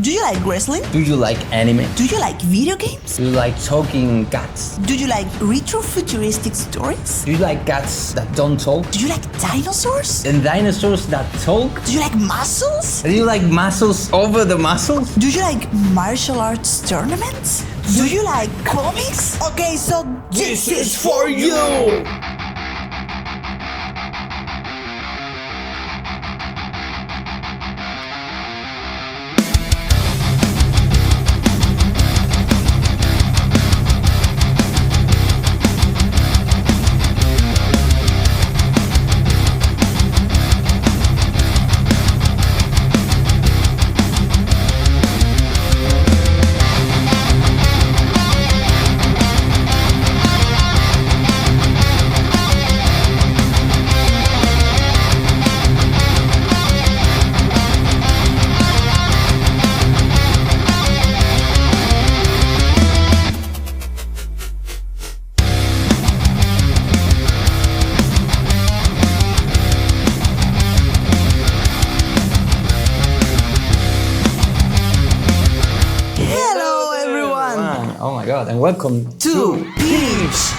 Do you like wrestling? Do you like anime? Do you like video games? Do you like talking cats? Do you like retro-futuristic stories? Do you like cats that don't talk? Do you like dinosaurs? And dinosaurs that talk? Do you like muscles? Do you like muscles over the muscles? Do you like martial arts tournaments? Do you like comics? Okay, so this is for you! Oh my god, and welcome to Peach!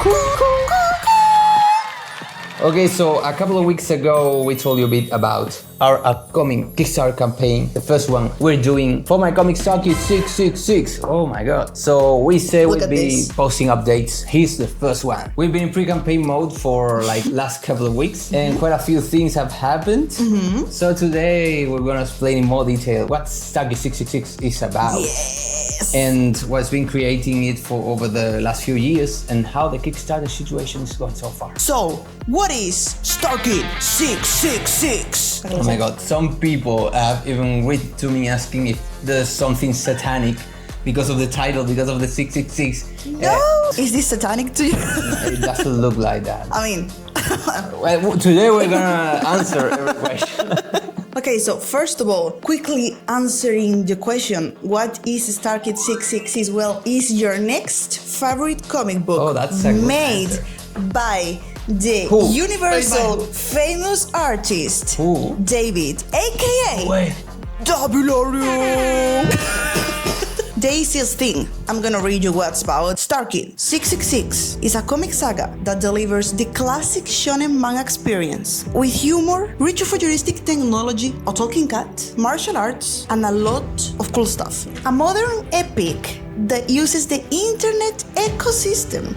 Okay, so a couple of weeks ago we told you a bit about our upcoming Kickstarter campaign. The first one we're doing for my comic STARKID666. Oh my god. So we say we'll be posting updates. Here's the first one. We've been in pre-campaign mode for like last couple of weeks and quite a few things have happened. So today we're gonna explain in more detail what STARKID666 is about. And what's been creating it for over the last few years and how the Kickstarter situation is going so far. So, what is STARKID666? Oh my god, some people have even written to me asking if there's something satanic because of the title, because of the 666. No! Is this satanic to you? It doesn't look like that. I mean... Well, today we're gonna answer every question. Okay, so first of all, quickly answering the question, what is STARKID666? Well, is your next favorite comic book made by the universal famous artist David, aka Tabulario. The easiest thing, I'm gonna read you what's about. STARKID666 is a comic saga that delivers the classic shonen manga experience with humor, rich futuristic technology, a talking cat, martial arts, and a lot of cool stuff. A modern epic that uses the internet ecosystem,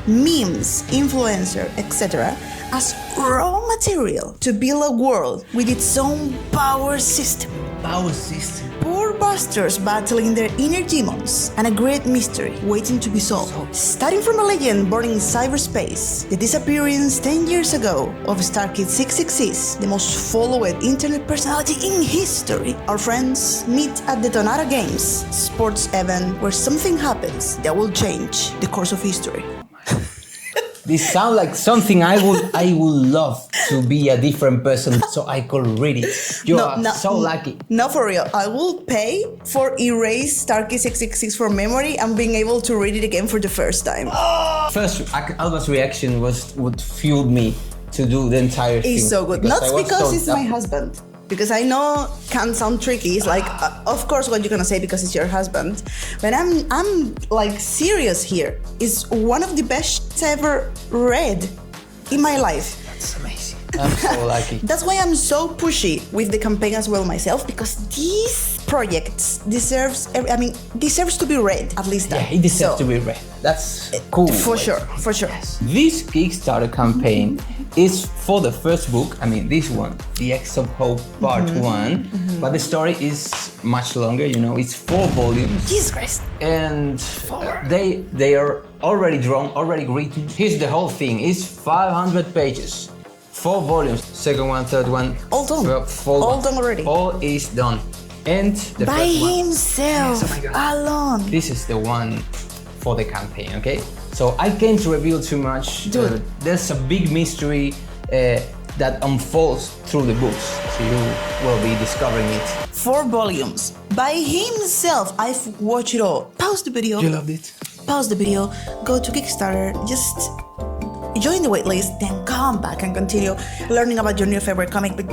memes, influencer, etc. as raw material to build a world with its own power system. Poor bastards battling their inner demons and a great mystery waiting to be solved. Starting from a legend born in cyberspace, the disappearance 10 years ago of STARKID666, the most followed internet personality in history. Our friends meet at the Tonara Games sports event where something happens that will change the course of history. This sounds like something I would love to be a different person so I could read it. You are so lucky. No, for real. I will pay for erase STARKID666 from memory and being able to read it again for the first time. First, Alba's reaction would fuel me to do the entire thing. It's so good. Not because it's my husband. Because I know can sound tricky. It's like, of course, what you're gonna say because it's your husband. But I'm like serious here. It's one of the best I ever read in my life. That's amazing. I'm so lucky. That's why I'm so pushy with the campaign as well myself, because these projects deserves to be read at least. Yeah, it deserves to be read. That's cool. For sure. Yes. This Kickstarter campaign is for the first book. I mean, this one, The X of Hope Part 1. But the story is much longer. You know, it's 4 volumes. Jesus Christ. And they are already drawn, already written. Here's the whole thing. It's 500 pages. 4 volumes. Second one, third one. All done. All done already. All is done. And the by first one, himself, alone. This is the one for the campaign, okay? So I can't reveal too much. There's a big mystery that unfolds through the books. So you will be discovering it. 4 volumes. By himself. I've watched it all. Pause the video. You loved it? Pause the video. Go to Kickstarter. Just join the waitlist. Then come back and continue learning about your new favorite comic. But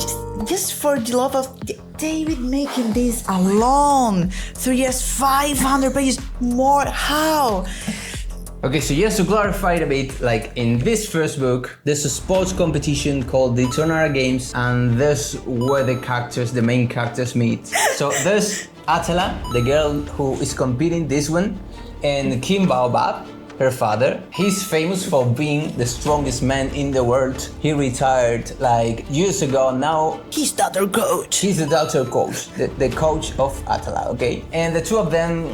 just for the love of... David making this alone. 3 years, 500 pages more. How? Okay, so just to clarify it a bit, like in this first book, there's a sports competition called the Tornara Games, and there's where the main characters meet. So there's Atala, the girl who is competing this one, and Kim Baobab, her father. He's famous for being the strongest man in the world. He retired like years ago. Now He's the other coach. he's the doctor coach, the coach of Atala, okay? And the two of them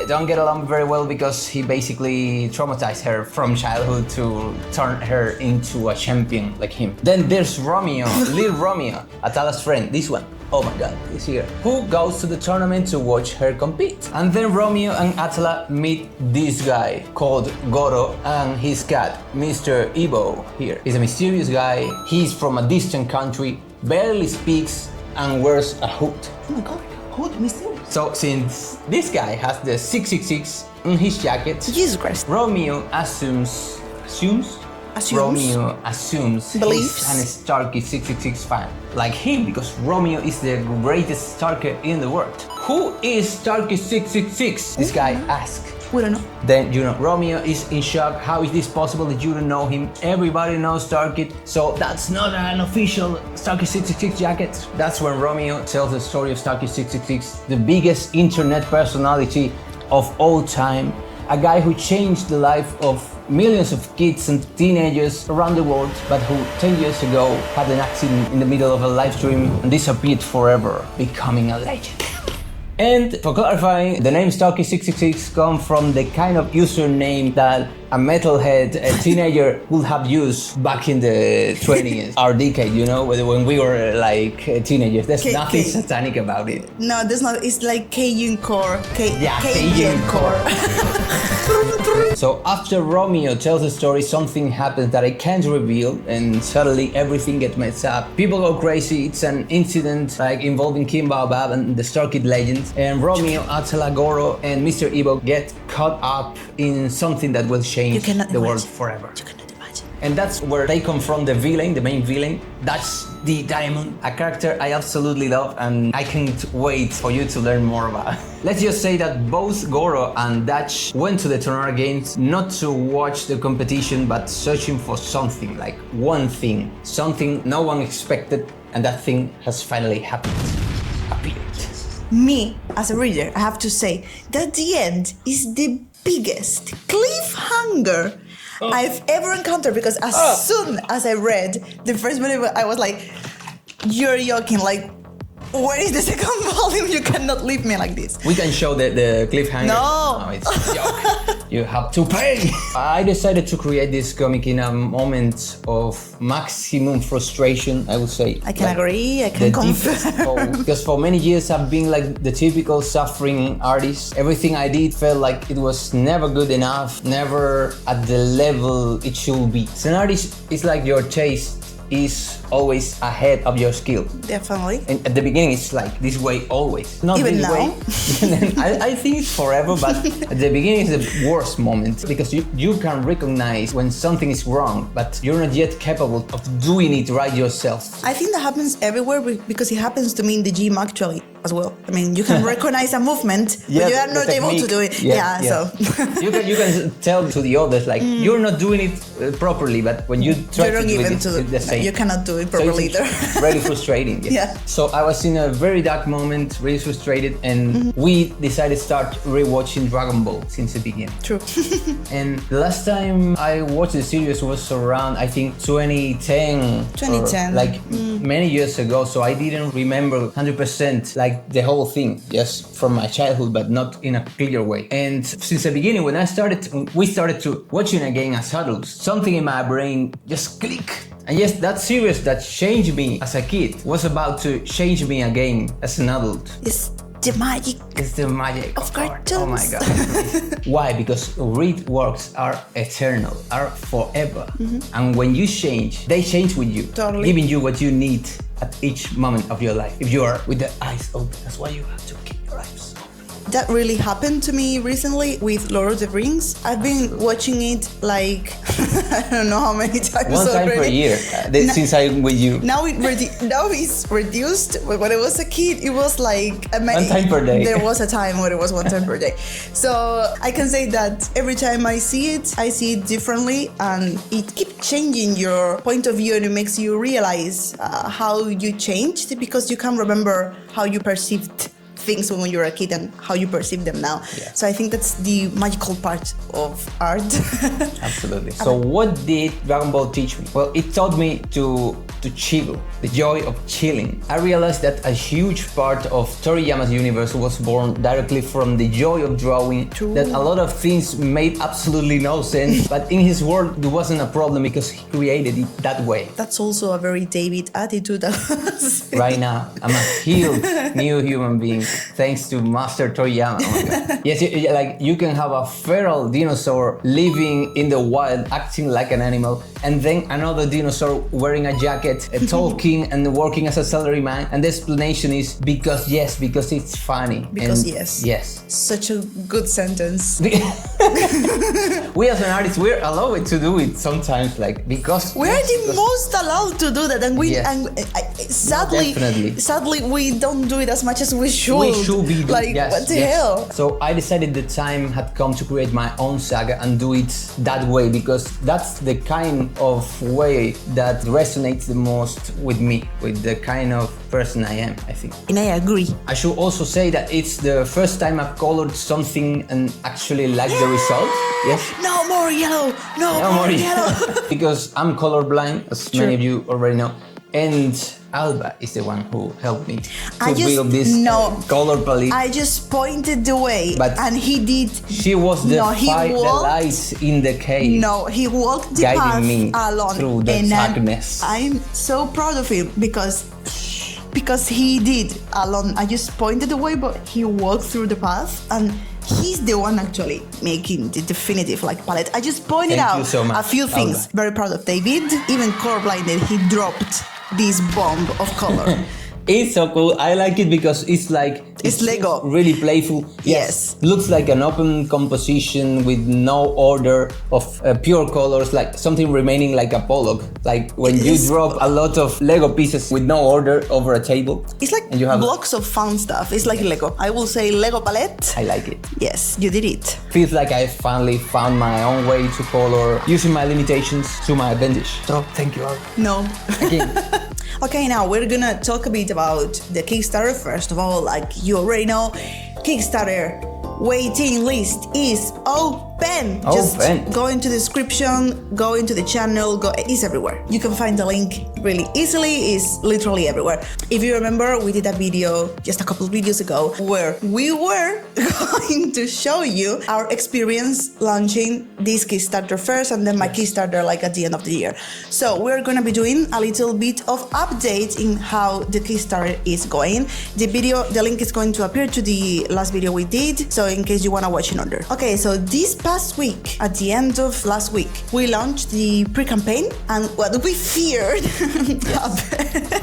don't get along very well because he basically traumatized her from childhood to turn her into a champion like him. Then there's Romeo, little Romeo, Atala's friend, this one. Oh my god, he's here. Who goes to the tournament to watch her compete. And then Romeo and Atala meet this guy called Goro and his cat, Mr. Ibo here. He's a mysterious guy. He's from a distant country, barely speaks and wears a hood. Oh my god, hood mysterious. So since this guy has the 666 on his jacket, Jesus Christ. Romeo assumes? Romeo assumes Believes. he's an STARKID666 fan, like him, because Romeo is the greatest Starker in the world. Who is STARKID666? This guy asks. We don't know. Then, Romeo is in shock. How is this possible that you don't know him? Everybody knows Starkid, so that's not an official STARKID666 jacket. That's when Romeo tells the story of STARKID666, the biggest internet personality of all time, a guy who changed the life of millions of kids and teenagers around the world, but who 10 years ago had an accident in the middle of a live stream and disappeared forever, becoming a legend. And for clarifying, the name STARKID666 comes from the kind of username that a metalhead, a teenager, would have used back in the 20s, our decade, when we were like teenagers. There's nothing satanic about it. No, there's not. It's like Cajun core. Cajun core. So after Romeo tells the story, something happens that I can't reveal, and suddenly everything gets messed up. People go crazy. It's an incident like involving Kim Baobab and the STARKID legends, and Romeo, Atala, Goro, and Mr. Ibo get caught up in something that will change the world forever. You cannot imagine. And that's where they confront the villain, the main villain. That's the Diamond, a character I absolutely love, and I can't wait for you to learn more about. Let's just say that both Goro and Dutch went to the Tornara Games not to watch the competition, but searching for something, like one thing, something no one expected, and that thing has finally happened. Appeared. Me, as a reader, I have to say that the end is the biggest cliffhanger I've ever encountered, because as soon as I read the first volume, I was like, you're joking, like, where is the second volume? You cannot leave me like this. We can show the cliffhanger. No. It's a joke. You have to pay. I decided to create this comic in a moment of maximum frustration, I would say. I can agree, I can confirm. Because for many years I've been like the typical suffering artist. Everything I did felt like it was never good enough, never at the level it should be. As an artist, it's like your taste is always ahead of your skill. Definitely. And at the beginning, it's like this way always. Not even this now. way. I think it's forever, but at the beginning is the worst moment, because you can recognize when something is wrong, but you're not yet capable of doing it right yourself. I think that happens everywhere, because it happens to me in the gym actually as well. I mean, you can recognize a movement, but you are not able to do it. So you can tell to the others like you're not doing it properly, but when you try to do it, it's the same. You cannot do it properly either. Really frustrating. Yeah. So I was in a very dark moment, really frustrated, and we decided to start rewatching Dragon Ball since the beginning. True. And the last time I watched the series was around, I think, 2010. 2010. Like many years ago, so I didn't remember 100% like the whole thing, just from my childhood, but not in a clear way. And since the beginning, when we started to watching again as adults, something in my brain just clicked. And yes, that series that changed me as a kid was about to change me again as an adult. It's the magic. It's the magic of cartoons. Oh my god. Why? Because read works are eternal, are forever. And when you change, they change with you, giving you what you need at each moment of your life. If you are with the eyes open, that's why you have to keep your eyes open. That really happened to me recently with Lord of the Rings. I've been watching it like I don't know how many times One time already. per year, since I'm with you. Now it's reduced. But when I was a kid, it was like One time per day. There was a time when it was one time per day. So I can say that every time I see it differently, and it keeps changing your point of view, and it makes you realize how you changed, because you can remember how you perceived things when you were a kid and how you perceive them now. Yeah. So I think that's the magical part of art. Absolutely. So what did Dragon Ball teach me? Well, it taught me to chill, the joy of chilling. I realized that a huge part of Toriyama's universe was born directly from the joy of drawing. True. That a lot of things made absolutely no sense, but in his world there wasn't a problem because he created it that way. That's also a very David attitude. Right now, I'm a healed new human being thanks to Master Toriyama. Oh my God. Yes, like you can have a feral dinosaur living in the wild, acting like an animal, and then another dinosaur wearing a jacket, talking and working as a salaryman. And the explanation is because it's funny. Because and yes. Such a good sentence. We as an artist, we're allowed to do it sometimes, like because We're the most allowed to do that, and Definitely. sadly, we don't do it as much as we should. We should be doing, like, what the hell? So I decided the time had come to create my own saga and do it that way, because that's the kind of way that resonates the most with me, with the kind of person I am, I think. And I agree. I should also say that it's the first time I've colored something and actually like the result. Yes. No more yellow. No more yellow. Because I'm colorblind, as True. many of you already know. And Alba is the one who helped me I to just- build this no. color palette. I just pointed the way, But and he did. She was the he the walked- lights in the cave. No, he walked the Guiding path me alone, through the and darkness. I'm so proud of him because he did alone. I just pointed the way, but he walked through the path, and he's the one actually making the definitive like palette. I just pointed Thank out you so much, a few things. Alba. Very proud of David. Even colorblinded, he dropped this bomb of color. It's so cool. I like it because it's like It's Lego. really playful. Yes. Looks like an open composition with no order of pure colors, like something remaining like a Pollock. Like when you It's- drop a lot of Lego pieces with no order over a table. It's like And you have- blocks of fun stuff. It's like Lego. I will say Lego palette. I like it. Yes, you did it. Feels like I finally found my own way to color, using my limitations to my advantage. So thank you all. No. Again. Okay, now we're gonna talk a bit about the Kickstarter. First of all, like you already know, Kickstarter waiting list is open. Just Open. go into the description, go into the channel, it's everywhere. You can find the link really easily, it's literally everywhere. If you remember, we did a video just a couple of videos ago where we were going to show you our experience launching this Kickstarter first and then my Kickstarter like at the end of the year. So we're gonna be doing a little bit of update in how the Kickstarter is going. The link is going to appear to the last video we did, so in case you wanna watch it under. Okay, so this past week, at the end of last week, we launched the pre-campaign, and what we feared happened.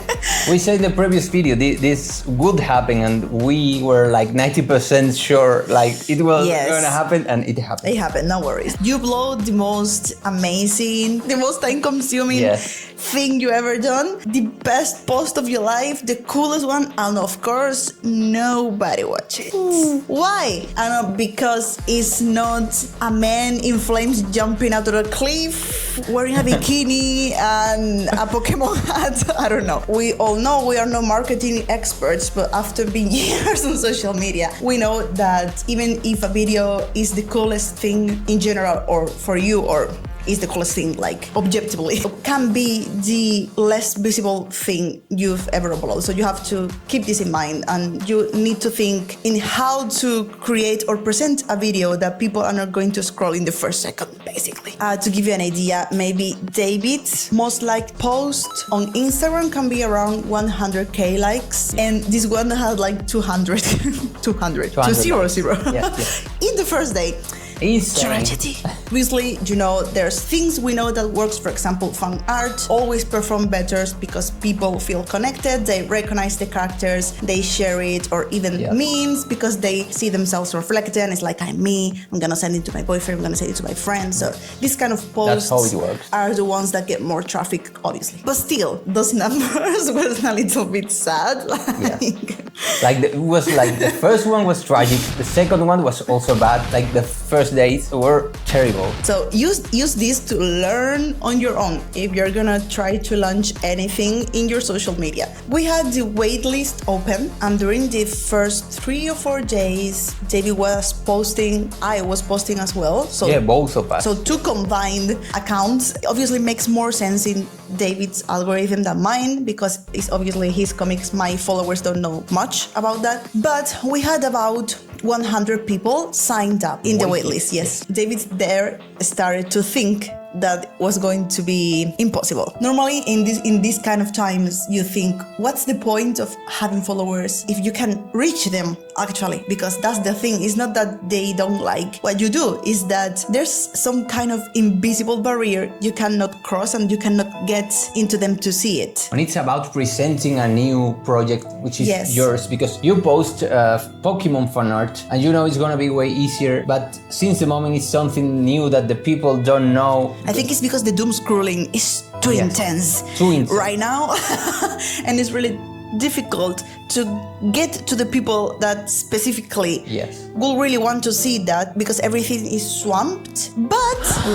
We said in the previous video this would happen, and we were like 90% sure like it was Yes. gonna happen, and it happened. It happened, no worries. You upload the most amazing, the most time-consuming Yes. thing you ever done, the best post of your life, the coolest one, and of course, nobody watched it. Why? I don't know, because it's not a man in flames jumping out of a cliff, wearing a bikini and a Pokemon hat. I don't know. We all know we are not marketing experts, but after being years on social media, we know that even if a video is the coolest thing in general, or for you, or is the coolest thing, like objectively, it can be the less visible thing you've ever uploaded. So you have to keep this in mind, and you need to think in how to create or present a video that people are not going to scroll in the first second, basically. To give you an idea, maybe David's most liked post on Instagram can be around 100k likes, and this one had like 200 200 200 200 likes. Yes. in the first day. Insane. Tragedy. Obviously, you know, there's things we know that works. For example, fan art always perform better because people feel connected, they recognize the characters, they share it, or even memes because they see themselves reflected and it's like, I'm me, I'm gonna send it to my boyfriend, I'm gonna send it to my friend. So this kind of posts are the ones that get more traffic, obviously. But still, those numbers were a little bit sad. It was like the first one was tragic, the second one was also bad, like the first days were terrible. So use this to learn on your own if you're gonna try to launch anything in your social media. We had the waitlist open, and during the first 3 or 4 days, David was posting, I was posting as well. So yeah, both of us. So two combined accounts obviously makes more sense in David's algorithm than mine because it's obviously his comics. My followers don't know much about that. But we had about 100 people signed up in the waitlist. Yes, David there started to think that was going to be impossible. Normally in this kind of times you think, what's the point of having followers if you can reach them actually? Because that's the thing, it's not that they don't like what you do, is that there's some kind of invisible barrier you cannot cross and you cannot get into them to see it. And it's about presenting a new project which is yours, because you post Pokemon fan art and you know it's gonna be way easier, but since the moment it's something new that the people don't know, I think it's because the doom scrolling is too intense right now and it's really difficult to get to the people that specifically will really want to see that because everything is swamped. But we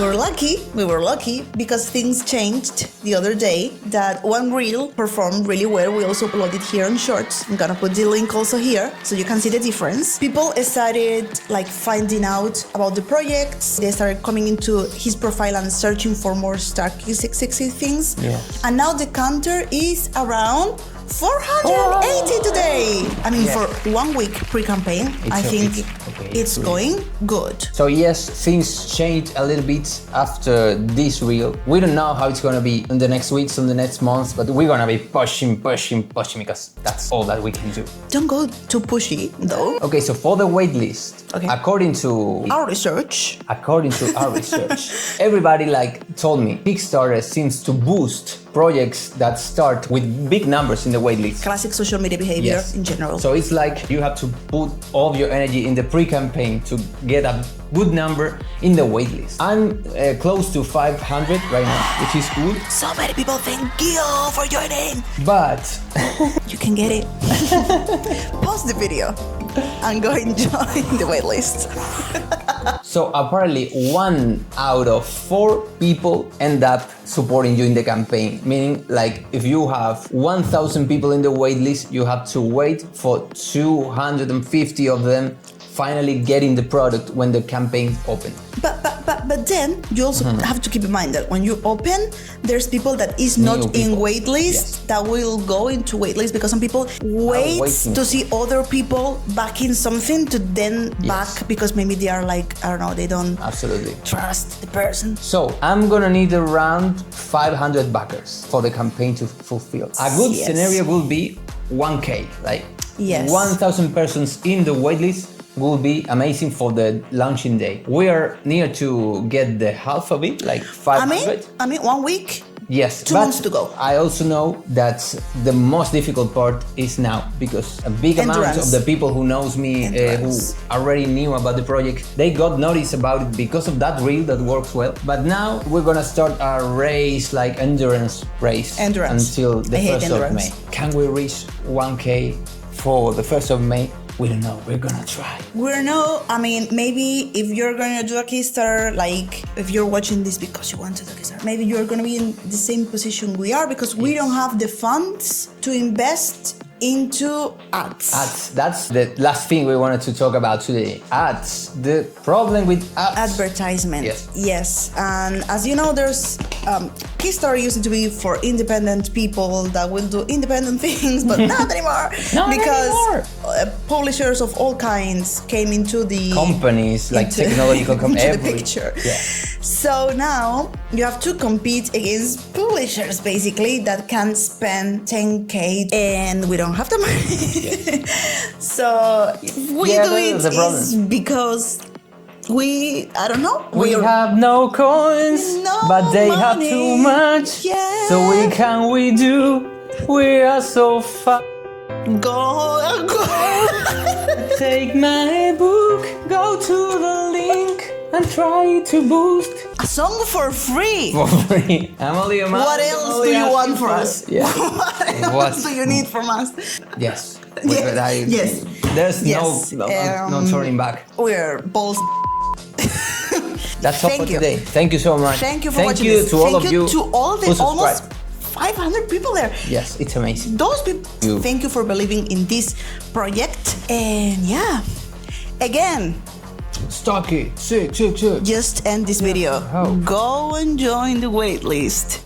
were lucky because things changed the other day that one reel performed really well. We also uploaded here on Shorts. I'm gonna put the link also here so you can see the difference. People started like finding out about the projects. They started coming into his profile and searching for more STARKID666 things. And now the counter is around 480 today. I mean, for 1 week pre-campaign, I think it's going good. So yes, things changed a little bit after this reel. We don't know how it's gonna be in the next weeks, in the next months, but we're gonna be pushing because that's all that we can do. Don't go too pushy though. Okay, so for the waitlist, according to our research, everybody told me Kickstarter seems to boost projects that start with big numbers in the waitlist. Classic social media behavior in general. So it's like you have to put all of your energy in the pre-campaign to get a good number in the waitlist. I'm close to 500 right now, which is good. So many people, thank you for joining. But you can get it. Pause the video and go and join the waitlist. So apparently 1 out of 4 people end up supporting you in the campaign. Meaning, if you have 1,000 people in the waitlist, you have to wait for 250 of them finally getting the product when the campaign opens. But then you also have to keep in mind that when you open, there's people that is not in waitlist that will go into waitlist because some people wait to see other people backing something to then back because maybe they are I don't know, they don't trust the person. So I'm gonna need around 500 backers for the campaign to fulfill. A good scenario will be 1K, 1,000 persons in the waitlist will be amazing for the launching day. We are near to get the half of it, 500. I mean 1 week. Yes, 2 months to go. I also know that the most difficult part is now because a big amount of the people who knows me, who already knew about the project, they got notice about it because of that reel that works well. But now we're gonna start a race, endurance race, until the 1st of May. Can we reach 1K for the 1st of May? We don't know. We're gonna try. We don't know. I mean, maybe if you're gonna do a Kickstarter, if you're watching this because you want to do a Kickstarter, maybe you're gonna be in the same position we are because we don't have the funds to invest into ads. Ads. That's the last thing we wanted to talk about today. Ads. The problem with ads. Advertisement. Yes. And as you know, there's Kickstarter used to be for independent people that will do independent things, but not anymore. Because publishers of all kinds came into the companies, technological companies, into the picture. So now you have to compete against publishers basically that can spend 10K and we don't have the money. So we do it is because I don't know. We have no coins, No but they have money. too much. Yeah. So we do. We are so far. Go. Take my book, go to the link, and try to boost. A song for free. For free. Emily, What else do you want for us? Yeah. What else do you need from us? Yes. Yes. There's Yes. no turning back. We're balls. That's all Thank for you. today. Thank you so much. Thank you for watching this. To all Thank of you to all the who almost subscribe. 500 people there. Yes, it's amazing. Those people, You. thank you for believing in this project. And yeah, again, STARKID666. just end this video. How? Go and join the waitlist.